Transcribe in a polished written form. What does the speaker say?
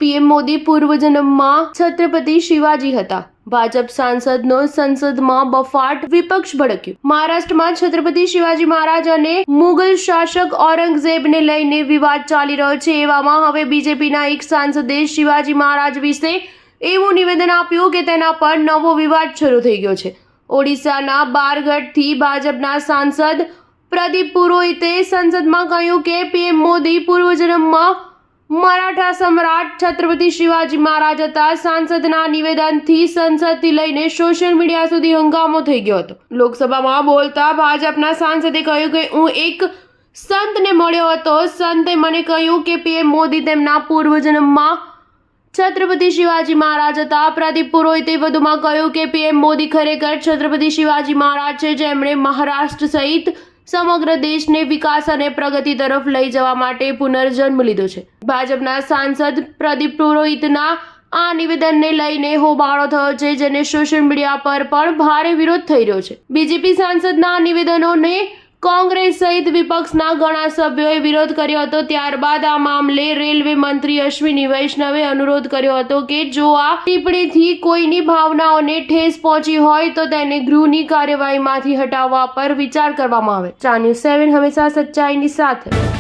PM Modi પૂર્વજન્મમાં Chhatrapati Shivaji હતા। ભાજપ સાંસદનો સંસદમાં બફાટ, વિપક્ષ ભડક્યું। મહારાષ્ટ્રમાં છત્રપતિ શિવાજી મહારાજ અને મુગલ શાસક ઔરંગઝેબને લઈને વિવાદ ચાલી રહ્યો છે। એવામાં હવે બીજેપીના એક સાંસદે શિવાજી મહારાજ વિશે એવું નિવેદન આપ્યું કે તેના પર નવો વિવાદ શરૂ થઈ ગયો છે। ઓડિશાના બારગઢથી ભાજપના સાંસદ પ્રદીપ પુરોહિતે સંસદમાં કહ્યું કે પીએમ મોદી પૂર્વજન્મમાં મરાઠા સમ્રાટ છત્રપતિ શિવાજી મહારાજ હતા। સાંસદના નિવેદનથી સંસદથી લઈને સોશિયલ મીડિયા સુધી હંગામો થઈ ગયો હતો। લોકસભામાં બોલતા ભાજપના સાંસદે કહ્યું કે હું એક સંતને મળ્યો હતો। સંતે મને કહ્યું કે પીએમ મોદી તેમના પૂર્વજન્મમાં છત્રપતિ શિવાજી મહારાજ હતા। પ્રદીપ પુરોહિતે વધુમાં કહ્યું કે પીએમ મોદી ખરેખર છત્રપતિ શિવાજી મહારાજ છે, જેમણે મહારાષ્ટ્ર સહિત સમગ્ર દેશને વિકાસ અને પ્રગતિ તરફ લઈ જવા માટે પુનર્જન્મ લીધો છે। ભાજપના સાંસદ પ્રદીપ પુરોહિતના આ નિવેદનને લઈને હોબાળો થયો છે, જેને સોશિયલ મીડિયા પર પણ ભારે વિરોધ થઈ રહ્યો છે। બીજેપી સાંસદના આ નિવેદનોને કોંગ્રેસ સહિત વિપક્ષના ઘણા સભ્યોએ વિરોધ કર્યો હતો। ત્યારબાદ આ મામલે રેલવે મંત્રી અશ્વિની વૈષ્ણવે અનુરોધ કર્યો હતો કે જો આ ટિપ્પણીથી કોઈની ભાવનાઓને ઠેસ પહોંચી હોય તો તેને ગૃહની કાર્યવાહીમાંથી હટાવવા પર વિચાર કરવામાં આવે। ચા ન્યૂઝ 7 હંમેશા સચ્ચાઈની સાથે।